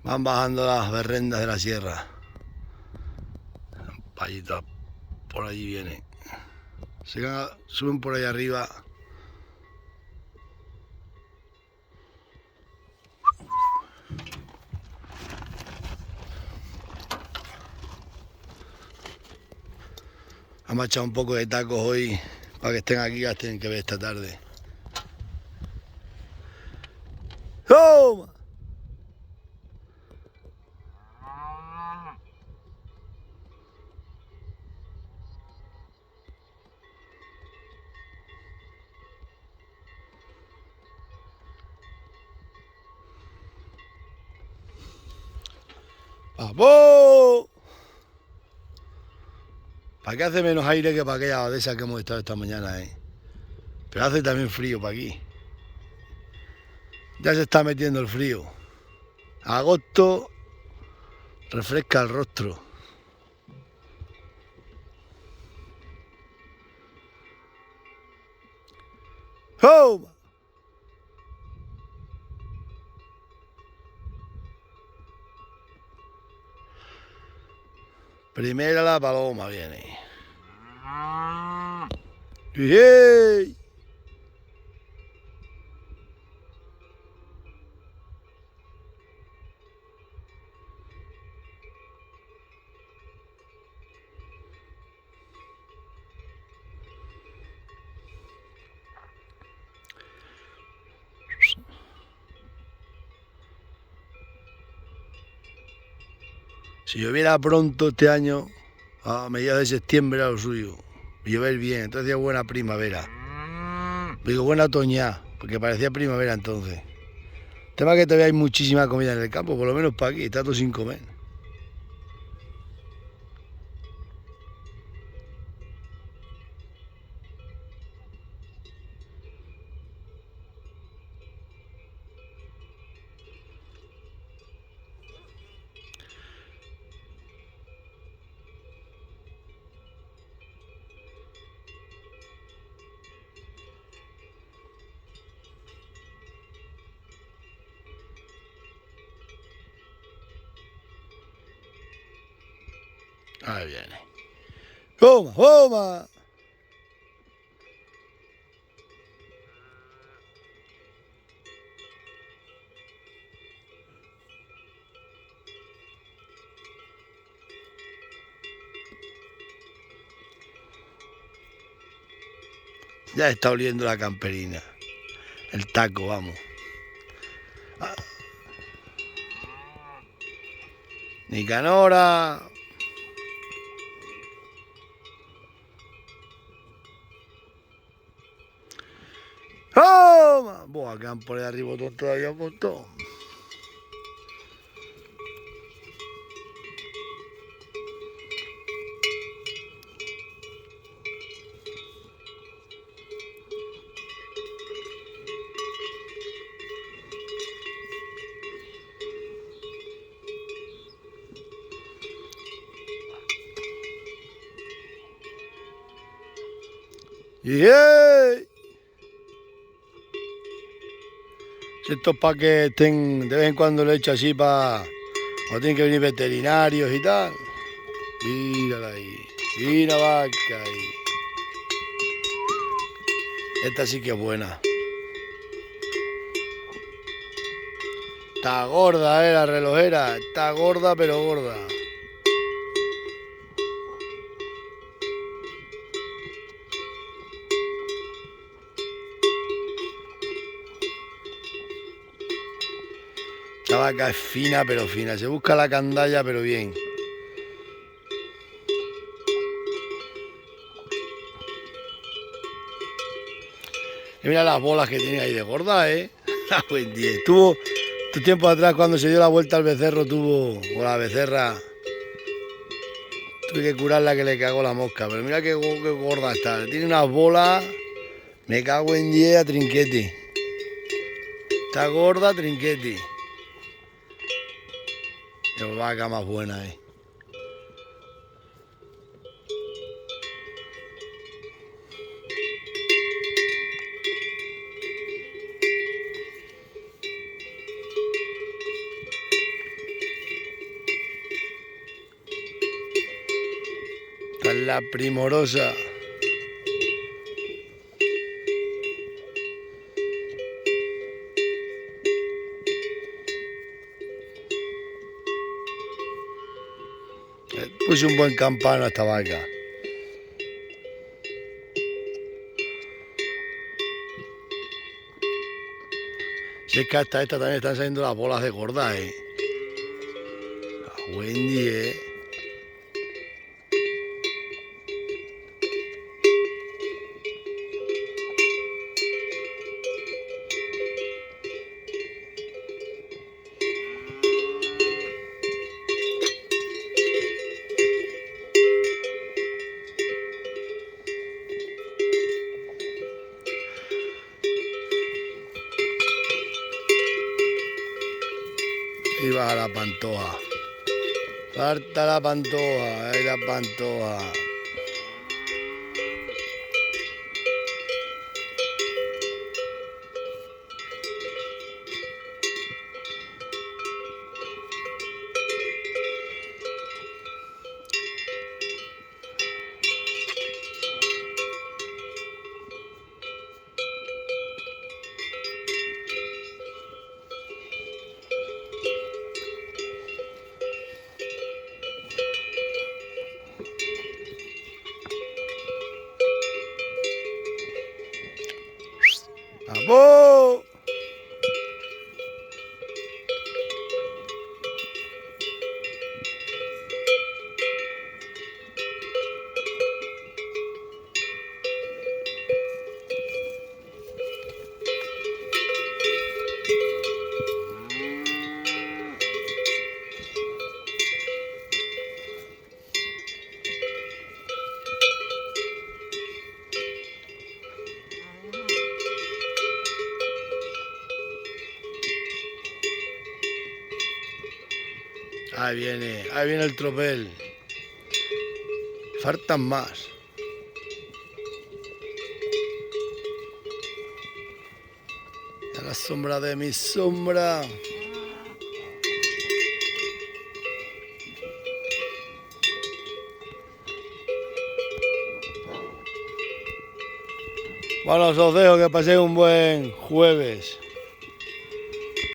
Van bajando las berrendas de la sierra. Payitas por allí vienen. Suben por ahí arriba. Hemos echado un poco de tacos hoy para que estén aquí, las tienen que ver esta tarde. ¡Toma! ¡Vamos! ¿Para qué hace menos aire que para aquella de esas que hemos estado esta mañana, Pero hace también frío para aquí. Ya se está metiendo el frío. Agosto refresca el rostro. ¡Toma! Primera la paloma viene. ¡Hey! Si lloviera pronto este año, a mediados de septiembre era lo suyo. Llover bien, entonces hacía buena primavera. Digo buena otoñá, porque parecía primavera entonces. El tema es que todavía hay muchísima comida en el campo, por lo menos para aquí, está todo sin comer. Ahí viene. ¡Toma, toma! Ya está oliendo la camperina. El taco, vamos. Nicanora. ¡Toma! Buah, quedan por ahí arriba todavía un montón. ¡Yeah! Si esto es para que estén, de vez en cuando lo echo así para cuando tienen que venir veterinarios y tal. Mírala ahí, mira vaca ahí. Esta sí que es buena. Está gorda, la relojera. Está gorda, pero gorda. Esta vaca es fina, pero fina. Se busca la candalla, pero bien. Y mira las bolas que tiene ahí de gorda, Buen día. Estuvo tiempo atrás cuando se dio la vuelta al becerro, o la becerra, tuve que curarla que le cagó la mosca. Pero mira qué gorda está. Tiene unas bolas, me cago en 10 a trinquete. Está gorda, trinquete. Qué vaca más buena, la Primorosa. Puse un buen campano a esta vaca. Si es que hasta esta también están saliendo las bolas de gorda, Wendy, Y baja la pantoja. Falta la pantoja, la pantoja. ¡Vamos! Ahí viene el tropel. Faltan más. A la sombra de mi sombra. Bueno, os dejo, que paséis un buen jueves.